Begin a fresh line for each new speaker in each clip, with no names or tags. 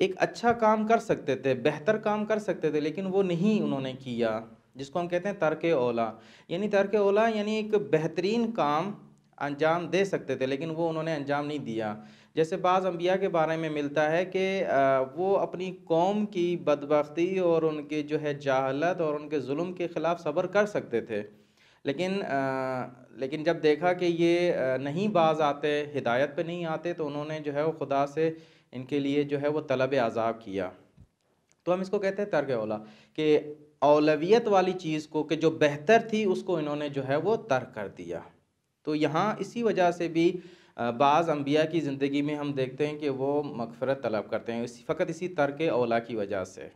ایک اچھا کام کر سکتے تھے، بہتر کام کر سکتے تھے، لیکن وہ نہیں انہوں نے کیا، جس کو ہم کہتے ہیں ترک اولا۔ یعنی ترک اولا یعنی ایک بہترین کام انجام دے سکتے تھے، لیکن وہ انہوں نے انجام نہیں دیا۔ جیسے بعض انبیاء کے بارے میں ملتا ہے کہ وہ اپنی قوم کی بدبختی اور ان کے جو ہے جہالت اور ان کے ظلم کے خلاف صبر کر سکتے تھے، لیکن جب دیکھا کہ یہ نہیں باز آتے، ہدایت پہ نہیں آتے، تو انہوں نے جو ہے وہ خدا سے ان کے لیے جو ہے وہ طلب عذاب کیا۔ تو ہم اس کو کہتے ہیں ترک اولا، کہ اولویت والی چیز کو، کہ جو بہتر تھی اس کو انہوں نے جو ہے وہ ترک کر دیا۔ تو یہاں اسی وجہ سے بھی بعض انبیاء کی زندگی میں ہم دیکھتے ہیں کہ وہ مغفرت طلب کرتے ہیں، فقط اسی ترک اولا کی وجہ سے۔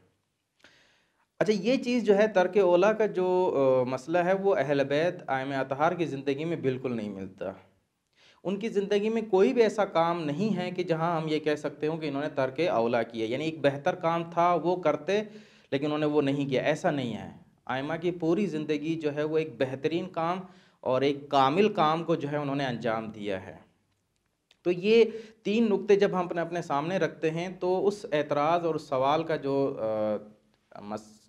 اچھا، یہ چیز جو ہے ترک اولا کا جو مسئلہ ہے، وہ اہل بیت ائمہ اطہار کی زندگی میں بالکل نہیں ملتا۔ ان کی زندگی میں کوئی بھی ایسا کام نہیں ہے کہ جہاں ہم یہ کہہ سکتے ہوں کہ انہوں نے ترک اولا کیا، یعنی ایک بہتر کام تھا وہ کرتے لیکن انہوں نے وہ نہیں کیا، ایسا نہیں ہے۔ ائمہ کی پوری زندگی جو ہے وہ ایک بہترین کام اور ایک کامل کام کو جو ہے انہوں نے انجام دیا ہے۔ تو یہ تین نکتے جب ہم اپنے سامنے رکھتے ہیں تو اس اعتراض اور اس سوال کا جو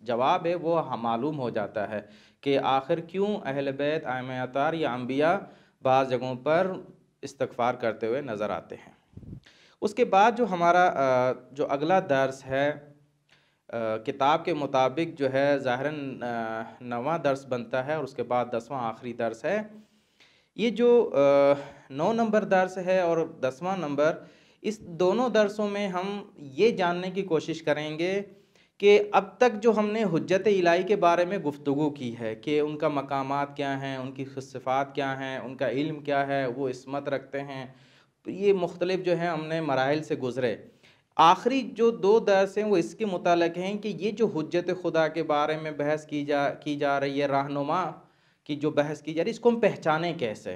جواب ہے وہ معلوم ہو جاتا ہے کہ آخر کیوں اہل بیت ائمہ اطہار یا انبیاء بعض جگہوں پر استغفار کرتے ہوئے نظر آتے ہیں۔ اس کے بعد جو ہمارا جو اگلا درس ہے، کتاب کے مطابق جو ہے ظاہراً 9واں درس بنتا ہے اور اس کے بعد 10واں آخری درس ہے۔ یہ جو 9 نمبر درس ہے اور 10واں نمبر، اس دونوں درسوں میں ہم یہ جاننے کی کوشش کریں گے کہ اب تک جو ہم نے حجت الہی کے بارے میں گفتگو کی ہے کہ ان کا مقامات کیا ہیں، ان کی صفات کیا ہیں، ان کا علم کیا ہے، وہ عصمت رکھتے ہیں، یہ مختلف جو ہیں ہم نے مراحل سے گزرے۔ آخری جو 2 درس ہیں وہ اس کے متعلق ہیں کہ یہ جو حجت خدا کے بارے میں بحث کی جا رہی ہے، رہنما کی جو بحث کی جا رہی ہے، اس کو ہم پہچانیں کیسے،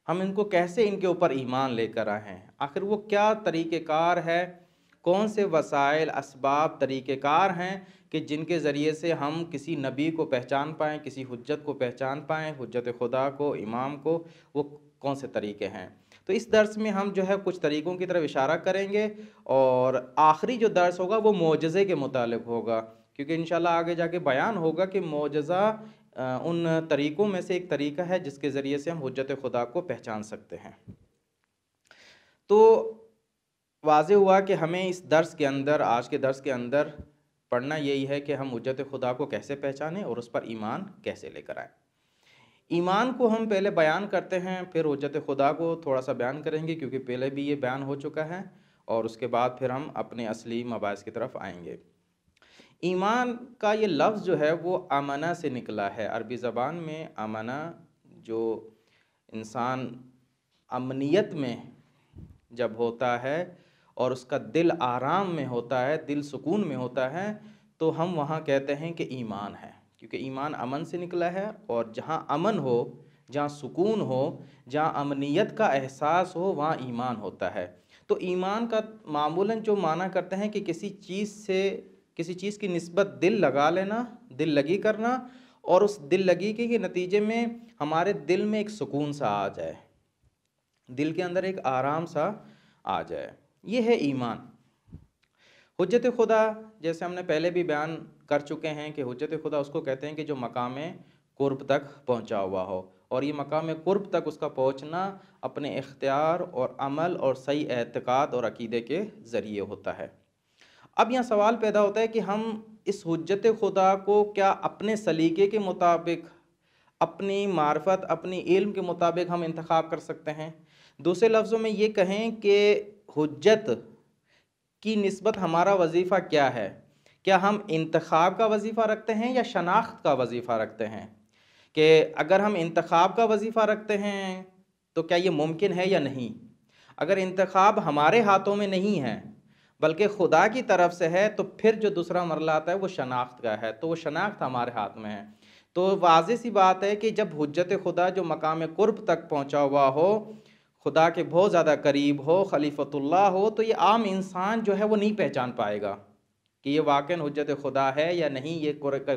ہم ان کو کیسے ان کے اوپر ایمان لے کر آئیں، آخر وہ کیا طریقہ کار ہے، کون سے وسائل، اسباب، طریقہ کار ہیں کہ جن کے ذریعے سے ہم کسی نبی کو پہچان پائیں، کسی حجت کو پہچان پائیں، حجت خدا کو، امام کو، وہ کون سے طریقے ہیں۔ تو اس درس میں ہم جو ہے کچھ طریقوں کی طرف اشارہ کریں گے، اور آخری جو درس ہوگا وہ معجزے کے متعلق ہوگا، کیونکہ انشاءاللہ آگے جا کے بیان ہوگا کہ معجزہ ان طریقوں میں سے ایک طریقہ ہے جس کے ذریعے سے ہم حجت خدا کو پہچان سکتے ہیں۔ تو واضح ہوا کہ ہمیں اس درس کے اندر، آج کے درس کے اندر پڑھنا یہی ہے کہ ہم حجت خدا کو کیسے پہچانیں اور اس پر ایمان کیسے لے کر آئیں۔ ایمان کو ہم پہلے بیان کرتے ہیں، پھر حجت خدا کو تھوڑا سا بیان کریں گے کیونکہ پہلے بھی یہ بیان ہو چکا ہے، اور اس کے بعد پھر ہم اپنے اصلی مباحث کی طرف آئیں گے۔ ایمان کا یہ لفظ جو ہے وہ آمنہ سے نکلا ہے۔ عربی زبان میں آمنہ، جو انسان امنیت میں جب ہوتا ہے اور اس کا دل آرام میں ہوتا ہے، دل سکون میں ہوتا ہے، تو ہم وہاں کہتے ہیں کہ ایمان ہے، کیونکہ ایمان امن سے نکلا ہے، اور جہاں امن ہو، جہاں سکون ہو، جہاں امنیت کا احساس ہو، وہاں ایمان ہوتا ہے۔ تو ایمان کا معمولاً جو معنی کرتے ہیں کہ کسی چیز کی نسبت دل لگا لینا، دل لگی کرنا، اور اس دل لگی کے نتیجے میں ہمارے دل میں ایک سکون سا آ جائے، دل کے اندر ایک آرام سا آ جائے، یہ ہے ایمان۔ حجت خدا، جیسے ہم نے پہلے بھی بیان کر چکے ہیں کہ حجت خدا اس کو کہتے ہیں کہ جو مقام قرب تک پہنچا ہوا ہو، اور یہ مقام قرب تک اس کا پہنچنا اپنے اختیار اور عمل اور صحیح اعتقاد اور عقیدے کے ذریعے ہوتا ہے۔ اب یہاں سوال پیدا ہوتا ہے کہ ہم اس حجت خدا کو کیا اپنے سلیقے کے مطابق، اپنی معرفت، اپنی علم کے مطابق ہم انتخاب کر سکتے ہیں؟ دوسرے لفظوں میں یہ کہیں کہ حجت کی نسبت ہمارا وظیفہ کیا ہے؟ کیا ہم انتخاب کا وظیفہ رکھتے ہیں یا شناخت کا وظیفہ رکھتے ہیں؟ کہ اگر ہم انتخاب کا وظیفہ رکھتے ہیں تو کیا یہ ممکن ہے یا نہیں؟ اگر انتخاب ہمارے ہاتھوں میں نہیں ہے بلکہ خدا کی طرف سے ہے، تو پھر جو دوسرا مرحلہ آتا ہے وہ شناخت کا ہے، تو وہ شناخت ہمارے ہاتھ میں ہے۔ تو واضح سی بات ہے کہ جب حجت خدا جو مقام قرب تک پہنچا ہوا ہو، خدا کے بہت زیادہ قریب ہو، خلیفۃ اللہ ہو، تو یہ عام انسان جو ہے وہ نہیں پہچان پائے گا کہ یہ واقعاً حجت خدا ہے یا نہیں، یہ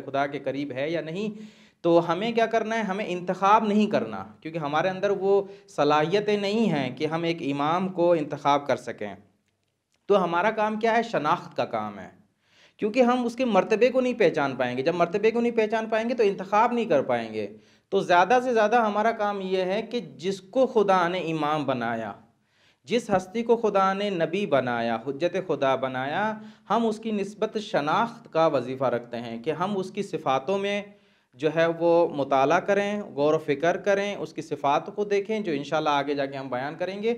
خدا کے قریب ہے یا نہیں۔ تو ہمیں کیا کرنا ہے؟ ہمیں انتخاب نہیں کرنا، کیونکہ ہمارے اندر وہ صلاحیتیں نہیں ہیں کہ ہم ایک امام کو انتخاب کر سکیں۔ تو ہمارا کام کیا ہے؟ شناخت کا کام ہے، کیونکہ ہم اس کے مرتبے کو نہیں پہچان پائیں گے. جب مرتبے کو نہیں پہچان پائیں گے تو انتخاب نہیں کر پائیں گے. تو زیادہ سے زیادہ ہمارا کام یہ ہے کہ جس کو خدا نے امام بنایا، جس ہستی کو خدا نے نبی بنایا، حجت خدا بنایا، ہم اس کی نسبت شناخت کا وظیفہ رکھتے ہیں کہ ہم اس کی صفاتوں میں جو ہے وہ مطالعہ کریں، غور و فکر کریں، اس کی صفات کو دیکھیں، جو انشاءاللہ آگے جا کے ہم بیان کریں گے،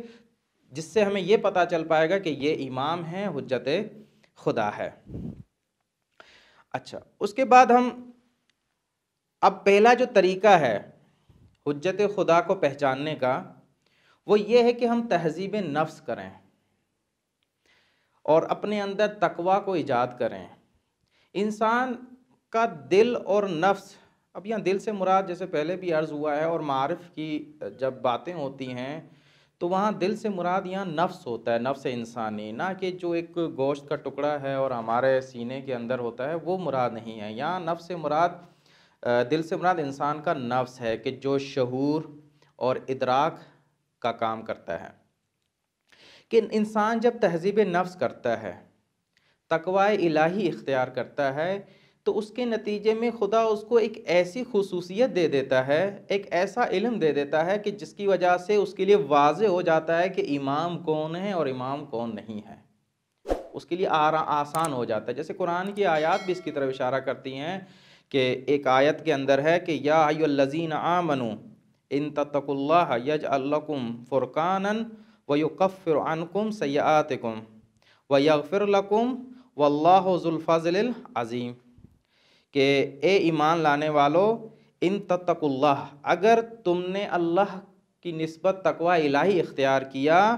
جس سے ہمیں یہ پتہ چل پائے گا کہ یہ امام ہے، حجت خدا ہے. اچھا، اس کے بعد ہم اب پہلا جو طریقہ ہے حجت خدا کو پہچاننے کا، وہ یہ ہے کہ ہم تہذیب نفس کریں اور اپنے اندر تقوی کو ایجاد کریں. انسان کا دل اور نفس، اب یہاں دل سے مراد جیسے پہلے بھی عرض ہوا ہے، اور معارف کی جب باتیں ہوتی ہیں تو وہاں دل سے مراد یہاں نفس ہوتا ہے، نفس انسانی، نہ کہ جو ایک گوشت کا ٹکڑا ہے اور ہمارے سینے کے اندر ہوتا ہے، وہ مراد نہیں ہے. یہاں نفس سے مراد، دل سے مراد انسان کا نفس ہے کہ جو شعور اور ادراک کا کام کرتا ہے. کہ انسان جب تہذیب نفس کرتا ہے، تقوی الہی اختیار کرتا ہے، تو اس کے نتیجے میں خدا اس کو ایک ایسی خصوصیت دے دیتا ہے، ایک ایسا علم دے دیتا ہے کہ جس کی وجہ سے اس کے لیے واضح ہو جاتا ہے کہ امام کون ہے اور امام کون نہیں ہے. اس کے لیے آسان ہو جاتا ہے. جیسے قرآن کی آیات بھی اس کی طرف اشارہ کرتی ہیں کہ ایک آیت کے اندر ہے کہ یا ایھا الذین آمنوا ان تتقوا اللہ یجعل لکم فرقانا ویکفر عنکم سیئاتکم ویغفر لکم واللہ ذو الفضل العظیم. کہ اے ایمان لانے والو، ان تتقوا اللہ، اگر تم نے اللہ کی نسبت تقوی الہی اختیار کیا،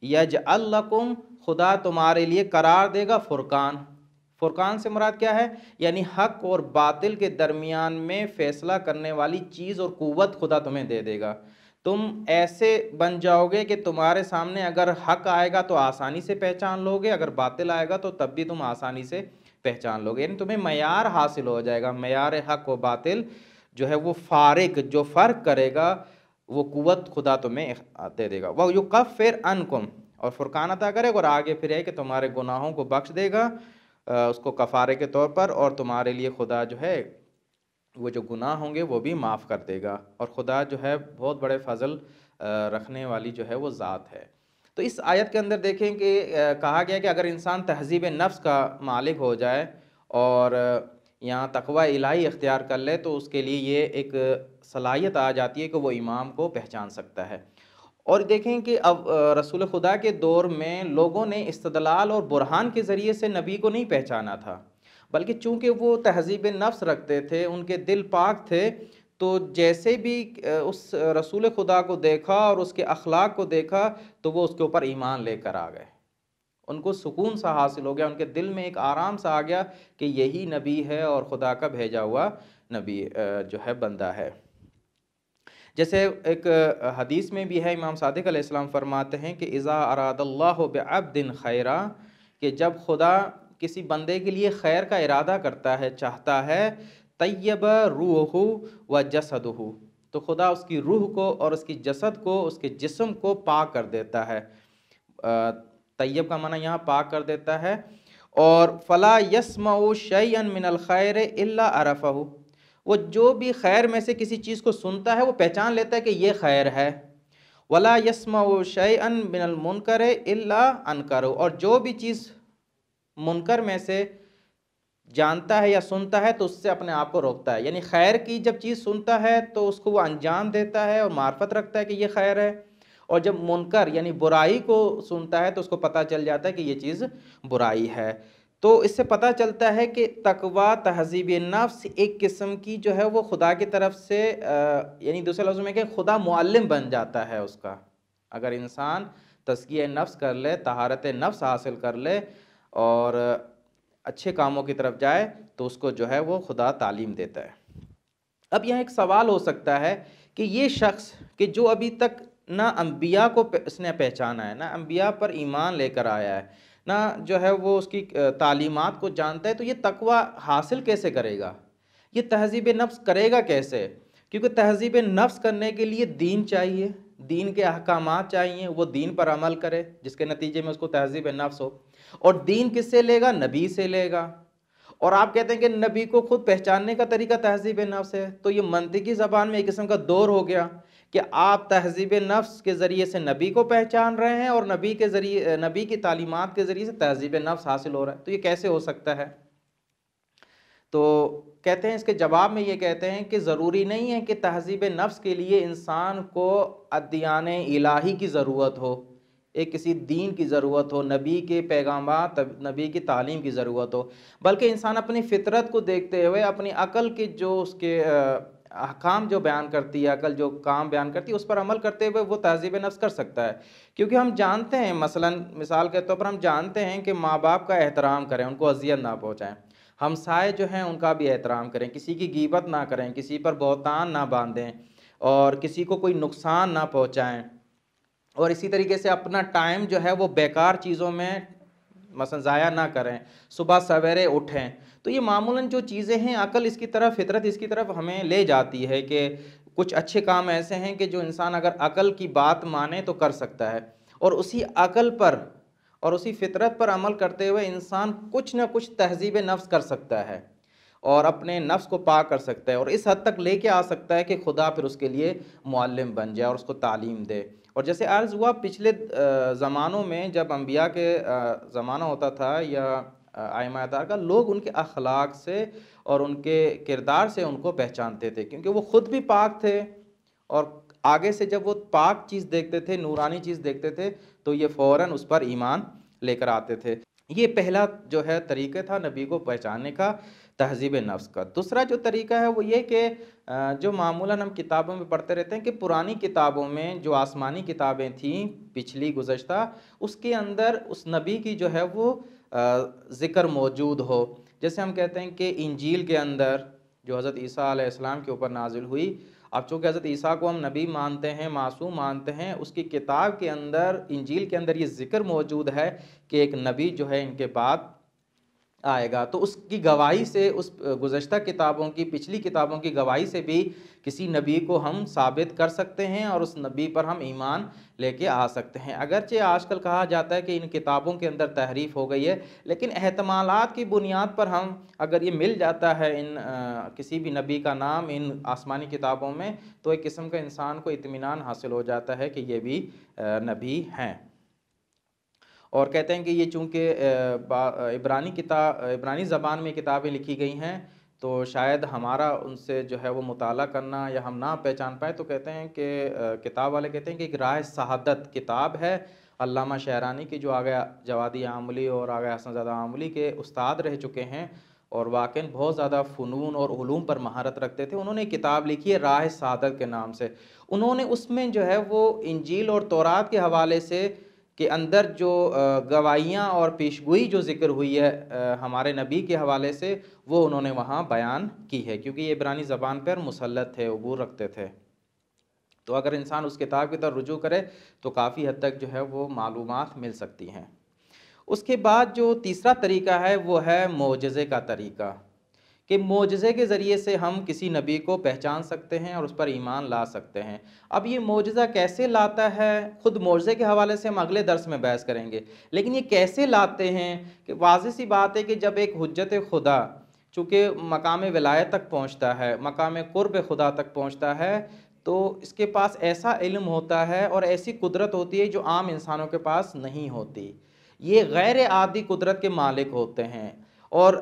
یجعل لکم، خدا تمہارے لیے قرار دے گا فرقان. فرقان سے مراد کیا ہے؟ یعنی حق اور باطل کے درمیان میں فیصلہ کرنے والی چیز اور قوت خدا تمہیں دے دے گا. تم ایسے بن جاؤ گے کہ تمہارے سامنے اگر حق آئے گا تو آسانی سے پہچان لو گے، اگر باطل آئے گا تو تب بھی تم آسانی سے پہچان لو گے. یعنی تمہیں معیار حاصل ہو جائے گا، معیار حق و باطل جو ہے وہ فارق، جو فرق کرے گا وہ قوت خدا تمہیں دے دے گا. وَيُكَفِّرْ عَنْكُمْ، اور فرقان عطا کرے گا اور آگے پھر ہے کہ تمہارے گناہوں کو بخش دے گا اس کو کفارے کے طور پر، اور تمہارے لیے خدا جو ہے وہ جو گناہ ہوں گے وہ بھی معاف کر دے گا. اور خدا جو ہے بہت بڑے فضل رکھنے والی جو ہے وہ ذات ہے. تو اس آیت کے اندر دیکھیں کہ کہا گیا کہ اگر انسان تہذیب نفس کا مالک ہو جائے اور یہاں تقوی الہی اختیار کر لے تو اس کے لیے یہ ایک صلاحیت آ جاتی ہے کہ وہ امام کو پہچان سکتا ہے. اور دیکھیں کہ اب رسول خدا کے دور میں لوگوں نے استدلال اور برہان کے ذریعے سے نبی کو نہیں پہچانا تھا، بلکہ چونکہ وہ تہذیب نفس رکھتے تھے، ان کے دل پاک تھے، تو جیسے بھی اس رسول خدا کو دیکھا اور اس کے اخلاق کو دیکھا تو وہ اس کے اوپر ایمان لے کر آ گئے. ان کو سکون سا حاصل ہو گیا، ان کے دل میں ایک آرام سا آ گیا کہ یہی نبی ہے اور خدا کا بھیجا ہوا نبی جو ہے بندہ ہے. جیسے ایک حدیث میں بھی ہے، امام صادق علیہ السلام فرماتے ہیں کہ اذا اراد اللہ بعبد خیرا، کہ جب خدا کسی بندے کے لیے خیر کا ارادہ کرتا ہے، چاہتا ہے، طیب روح و جسدہ، تو خدا اس کی روح کو اور اس کی جسد کو، اس کے جسم کو پاک کر دیتا ہے. طیب کا معنی یہاں پاک کر دیتا ہے. اور فلا یسمع شیئا من الخیر الا عرفہ، وہ جو بھی خیر میں سے کسی چیز کو سنتا ہے وہ پہچان لیتا ہے کہ یہ خیر ہے. ولا یسمع شیئا من المنکر الا انکرہ، اور جو بھی چیز منکر میں سے جانتا ہے یا سنتا ہے تو اس سے اپنے آپ کو روکتا ہے. یعنی خیر کی جب چیز سنتا ہے تو اس کو وہ انجام دیتا ہے اور معرفت رکھتا ہے کہ یہ خیر ہے، اور جب منکر یعنی برائی کو سنتا ہے تو اس کو پتہ چل جاتا ہے کہ یہ چیز برائی ہے. تو اس سے پتہ چلتا ہے کہ تقوی، تہذیب نفس ایک قسم کی جو ہے وہ خدا کی طرف سے، یعنی دوسرے لفظوں میں کہ خدا معلم بن جاتا ہے اس کا. اگر انسان تزکیہ نفس کر لے، طہارت نفس حاصل کر لے اور اچھے کاموں کی طرف جائے تو اس کو جو ہے وہ خدا تعلیم دیتا ہے. اب یہاں ایک سوال ہو سکتا ہے کہ یہ شخص کہ جو ابھی تک نہ انبیاء کو اس نے پہچانا ہے، نہ انبیاء پر ایمان لے کر آیا ہے، نہ جو ہے وہ اس کی تعلیمات کو جانتا ہے، تو یہ تقوی حاصل کیسے کرے گا؟ یہ تہذیب نفس کرے گا کیسے؟ کیونکہ تہذیب نفس کرنے کے لیے دین چاہیے، دین کے احکامات چاہیے، وہ دین پر عمل کرے جس کے نتیجے میں اس کو تہذیب نفس ہو۔ اور دین کس سے لے گا؟ نبی سے لے گا۔ اور آپ کہتے ہیں کہ نبی کو خود پہچاننے کا طریقہ تہذیب نفس ہے، تو یہ منطقی زبان میں ایک قسم کا دور ہو گیا کہ آپ تہذیب نفس کے ذریعے سے نبی کو پہچان رہے ہیں اور نبی کی تعلیمات کے ذریعے سے تہذیب نفس حاصل ہو رہا ہے، تو یہ کیسے ہو سکتا ہے؟ تو کہتے ہیں اس کے جواب میں یہ کہتے ہیں کہ ضروری نہیں ہے کہ تہذیب نفس کے لیے انسان کو ادیان الہی کی ضرورت ہو، ایک کسی دین کی ضرورت ہو، نبی کے پیغامات، نبی کی تعلیم کی ضرورت ہو، بلکہ انسان اپنی فطرت کو دیکھتے ہوئے، اپنی عقل کی جو اس کے احکام جو بیان کرتی ہے، عقل جو کام بیان کرتی ہے، اس پر عمل کرتے ہوئے وہ تہذیب نفس کر سکتا ہے۔ کیونکہ ہم جانتے ہیں، مثال کے طور پر ہم جانتے ہیں کہ ماں باپ کا احترام کریں، ان کو اذیت نہ پہنچائیں، ہمسائے جو ہیں ان کا بھی احترام کریں، کسی کی غیبت نہ کریں، کسی پر بہتان نہ باندھیں، اور کسی کو کوئی نقصان نہ پہنچائیں، اور اسی طریقے سے اپنا ٹائم جو ہے وہ بیکار چیزوں میں مثلا ضائع نہ کریں، صبح سویرے اٹھیں۔ تو یہ معمولاً جو چیزیں ہیں، عقل اس کی طرف، فطرت اس کی طرف ہمیں لے جاتی ہے کہ کچھ اچھے کام ایسے ہیں کہ جو انسان اگر عقل کی بات مانے تو کر سکتا ہے، اور اسی عقل پر اور اسی فطرت پر عمل کرتے ہوئے انسان کچھ نہ کچھ تہذیب نفس کر سکتا ہے اور اپنے نفس کو پاک کر سکتا ہے، اور اس حد تک لے کے آ سکتا ہے کہ خدا پھر اس کے لیے معلم بن جائے اور اس کو تعلیم دے۔ اور جیسے عرض ہوا، پچھلے زمانوں میں جب انبیاء کے زمانہ ہوتا تھا یا ائمہ اطہار کا، لوگ ان کے اخلاق سے اور ان کے کردار سے ان کو پہچانتے تھے، کیونکہ وہ خود بھی پاک تھے، اور آگے سے جب وہ پاک چیز دیکھتے تھے، نورانی چیز دیکھتے تھے، تو یہ فوراً اس پر ایمان لے کر آتے تھے۔ یہ پہلا جو ہے طریقہ تھا نبی کو پہچاننے کا، تہذیب نفس کا۔ دوسرا جو طریقہ ہے وہ یہ کہ جو معمولاً ہم کتابوں میں پڑھتے رہتے ہیں کہ پرانی کتابوں میں جو آسمانی کتابیں تھیں پچھلی گزشتہ، اس کے اندر اس نبی کی جو ہے وہ ذکر موجود ہو۔ جیسے ہم کہتے ہیں کہ انجیل کے اندر جو حضرت عیسیٰ علیہ السلام کے اوپر نازل ہوئی، اب چونکہ حضرت عیسیٰ کو ہم نبی مانتے ہیں، معصوم مانتے ہیں، اس کی کتاب کے اندر، انجیل کے اندر یہ ذکر موجود ہے کہ ایک نبی جو ہے ان کے بعد آئے گا، تو اس کی گواہی سے، اس گزشتہ کتابوں کی، پچھلی کتابوں کی گواہی سے بھی کسی نبی کو ہم ثابت کر سکتے ہیں اور اس نبی پر ہم ایمان لے کے آ سکتے ہیں۔ اگرچہ آج کل کہا جاتا ہے کہ ان کتابوں کے اندر تحریف ہو گئی ہے، لیکن احتمالات کی بنیاد پر ہم اگر یہ مل جاتا ہے ان کسی بھی نبی کا نام ان آسمانی کتابوں میں، تو ایک قسم کا انسان کو اطمینان حاصل ہو جاتا ہے کہ یہ بھی نبی ہیں۔ اور کہتے ہیں کہ یہ چونکہ عبرانی زبان میں کتابیں لکھی گئی ہیں، تو شاید ہمارا ان سے جو ہے وہ مطالعہ کرنا یا ہم نہ پہچان پائیں، تو کہتے ہیں کہ کتاب والے کہتے ہیں کہ ایک راہ سعادت کتاب ہے علامہ شعرانی کی، جو آگے جوادی آملی اور آگے حسن زادہ آملی کے استاد رہ چکے ہیں، اور واقعاً بہت زیادہ فنون اور علوم پر مہارت رکھتے تھے۔ انہوں نے ایک کتاب لکھی ہے راہ سعادت کے نام سے۔ انہوں نے اس میں جو ہے وہ انجیل اور تورات کے حوالے سے کے اندر جو گواہیاں اور پیشگوئی جو ذکر ہوئی ہے ہمارے نبی کے حوالے سے، وہ انہوں نے وہاں بیان کی ہے، کیونکہ یہ عبرانی زبان پر مسلط تھے، عبور رکھتے تھے۔ تو اگر انسان اس کتاب کی طرف رجوع کرے تو کافی حد تک جو ہے وہ معلومات مل سکتی ہیں۔ اس کے بعد جو تیسرا طریقہ ہے وہ ہے معجزے کا طریقہ، کہ معجزے کے ذریعے سے ہم کسی نبی کو پہچان سکتے ہیں اور اس پر ایمان لا سکتے ہیں۔ اب یہ معجزہ کیسے لاتا ہے، خود معجزے کے حوالے سے ہم اگلے درس میں بحث کریں گے، لیکن یہ کیسے لاتے ہیں کہ واضح سی بات ہے کہ جب ایک حجت خدا چونکہ مقام ولایت تک پہنچتا ہے، مقام قرب خدا تک پہنچتا ہے، تو اس کے پاس ایسا علم ہوتا ہے اور ایسی قدرت ہوتی ہے جو عام انسانوں کے پاس نہیں ہوتی۔ یہ غیر عادی قدرت کے مالک ہوتے ہیں، اور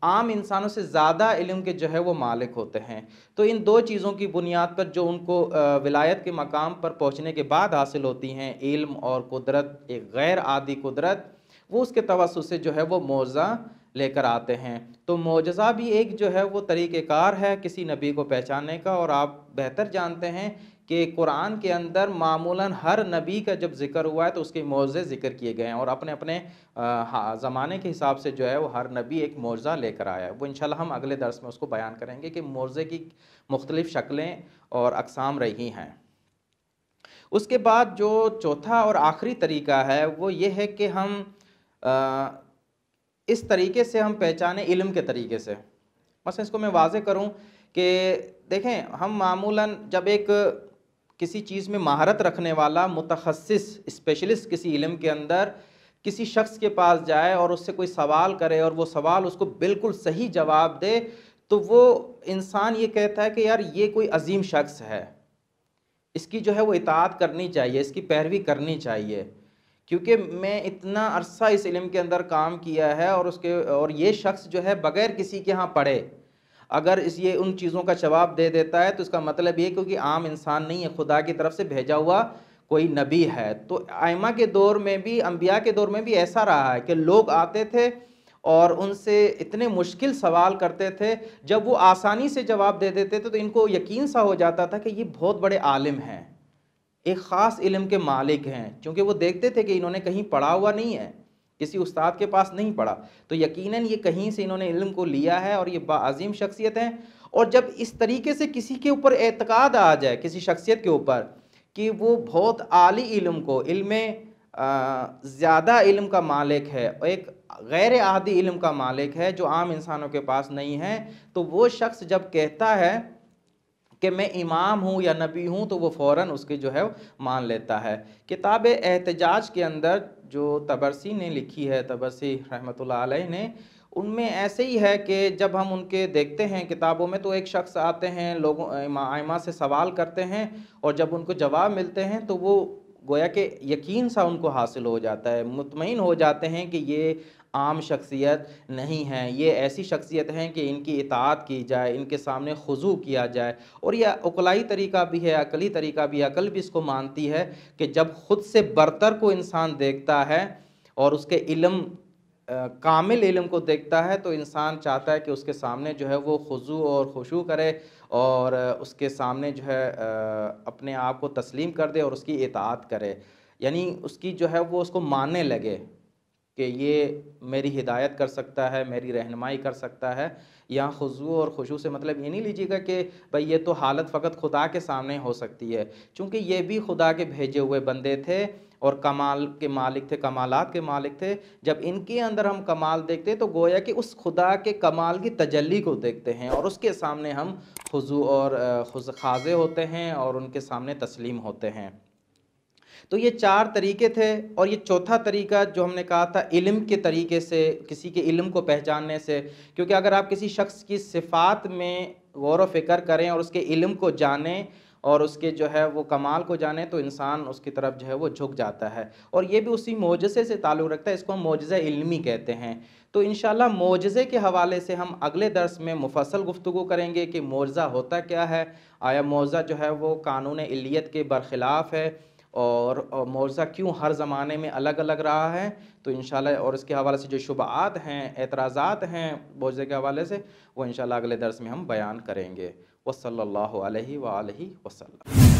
عام انسانوں سے زیادہ علم کے جو ہے وہ مالک ہوتے ہیں۔ تو ان دو چیزوں کی بنیاد پر جو ان کو ولایت کے مقام پر پہنچنے کے بعد حاصل ہوتی ہیں، علم اور قدرت، ایک غیر عادی قدرت، وہ اس کے توسط سے جو ہے وہ معجزہ لے کر آتے ہیں۔ تو معجزہ بھی ایک جو ہے وہ طریقہ کار ہے کسی نبی کو پہچاننے کا، اور آپ بہتر جانتے ہیں کہ قرآن کے اندر معمولاً ہر نبی کا جب ذکر ہوا ہے تو اس کے معجزے ذکر کیے گئے ہیں، اور اپنے اپنے زمانے کے حساب سے جو ہے وہ ہر نبی ایک معجزہ لے کر آیا ہے۔ وہ انشاءاللہ ہم اگلے درس میں اس کو بیان کریں گے کہ معجزے کی مختلف شکلیں اور اقسام رہی ہیں۔ اس کے بعد جو چوتھا اور آخری طریقہ ہے وہ یہ ہے کہ ہم اس طریقے سے ہم پہچانیں علم کے طریقے سے۔ مثلا اس کو میں واضح کروں کہ دیکھیں، ہم معمولاً جب ایک کسی چیز میں مہارت رکھنے والا متخصص اسپیشلسٹ کسی علم کے اندر کسی شخص کے پاس جائے اور اس سے کوئی سوال کرے اور وہ سوال اس کو بالکل صحیح جواب دے تو وہ انسان یہ کہتا ہے کہ یار یہ کوئی عظیم شخص ہے، اس کی جو ہے وہ اطاعت کرنی چاہیے، اس کی پیروی کرنی چاہیے، کیونکہ میں اتنا عرصہ اس علم کے اندر کام کیا ہے اور یہ شخص جو ہے بغیر کسی کے ہاں پڑھے اگر یہ ان چیزوں کا جواب دے دیتا ہے تو اس کا مطلب یہ کیونکہ عام انسان نہیں ہے، خدا کی طرف سے بھیجا ہوا کوئی نبی ہے۔ تو ائمہ کے دور میں بھی، انبیاء کے دور میں بھی ایسا رہا ہے کہ لوگ آتے تھے اور ان سے اتنے مشکل سوال کرتے تھے، جب وہ آسانی سے جواب دے دیتے تھے تو ان کو یقین سا ہو جاتا تھا کہ یہ بہت بڑے عالم ہیں، ایک خاص علم کے مالک ہیں، چونکہ وہ دیکھتے تھے کہ انہوں نے کہیں پڑھا ہوا نہیں ہے، کسی استاد کے پاس نہیں پڑھا، تو یقیناً یہ کہیں سے انہوں نے علم کو لیا ہے اور یہ باعظیم شخصیت ہیں۔ اور جب اس طریقے سے کسی کے اوپر اعتقاد آ جائے، کسی شخصیت کے اوپر کہ وہ بہت عالی علم کو، علم زیادہ علم کا مالک ہے، ایک غیر عادی علم کا مالک ہے جو عام انسانوں کے پاس نہیں ہے، تو وہ شخص جب کہتا ہے کہ میں امام ہوں یا نبی ہوں تو وہ فوراً اس کے جو ہے مان لیتا ہے۔ کتاب احتجاج کے اندر جو طبرسی نے لکھی ہے، طبرسی رحمۃ اللہ علیہ نے، ان میں ایسے ہی ہے کہ جب ہم ان کے دیکھتے ہیں کتابوں میں تو ایک شخص آتے ہیں، لوگوں ائمہ سے سوال کرتے ہیں اور جب ان کو جواب ملتے ہیں تو وہ گویا کہ یقین سا ان کو حاصل ہو جاتا ہے، مطمئن ہو جاتے ہیں کہ یہ عام شخصیت نہیں ہے، یہ ایسی شخصیت ہیں کہ ان کی اطاعت کی جائے، ان کے سامنے خضوع کیا جائے۔ اور یہ عقلائی طریقہ بھی ہے، عقلی طریقہ بھی ہے، عقل بھی اس کو مانتی ہے کہ جب خود سے برتر کو انسان دیکھتا ہے اور اس کے علم کامل علم کو دیکھتا ہے تو انسان چاہتا ہے کہ اس کے سامنے جو ہے وہ خضوع اور خشوع کرے اور اس کے سامنے جو ہے اپنے آپ کو تسلیم کر دے اور اس کی اطاعت کرے، یعنی اس کی جو ہے وہ اس کو ماننے لگے کہ یہ میری ہدایت کر سکتا ہے، میری رہنمائی کر سکتا ہے۔ یہاں خضوع اور خشوع سے مطلب یہ نہیں لیجیے گا کہ بھئی یہ تو حالت فقط خدا کے سامنے ہو سکتی ہے، چونکہ یہ بھی خدا کے بھیجے ہوئے بندے تھے اور کمال کے مالک تھے، کمالات کے مالک تھے۔ جب ان کے اندر ہم کمال دیکھتے تو گویا کہ اس خدا کے کمال کی تجلی کو دیکھتے ہیں اور اس کے سامنے ہم خضوع اور خاضع ہوتے ہیں اور ان کے سامنے تسلیم ہوتے ہیں۔ تو یہ 4 طریقے تھے، اور یہ چوتھا طریقہ جو ہم نے کہا تھا علم کے طریقے سے، کسی کے علم کو پہچاننے سے، کیونکہ اگر آپ کسی شخص کی صفات میں غور و فکر کریں اور اس کے علم کو جانیں اور اس کے جو ہے وہ کمال کو جانیں تو انسان اس کی طرف جو ہے وہ جھک جاتا ہے، اور یہ بھی اسی معجزے سے تعلق رکھتا ہے، اس کو ہم معجزہ علمی کہتے ہیں۔ تو انشاءاللہ معجزے کے حوالے سے ہم اگلے درس میں مفصل گفتگو کریں گے کہ معجزہ ہوتا کیا ہے، آیا معجزہ جو ہے وہ قانون علیت کے برخلاف ہے، اور معجزہ کیوں ہر زمانے میں الگ الگ رہا ہے۔ تو انشاءاللہ اور اس کے حوالے سے جو شبہات ہیں، اعتراضات ہیں معجزے کے حوالے سے، وہ انشاءاللہ اگلے درس میں ہم بیان کریں گے۔ وصلی اللہ علیہ وآلہ وسلم۔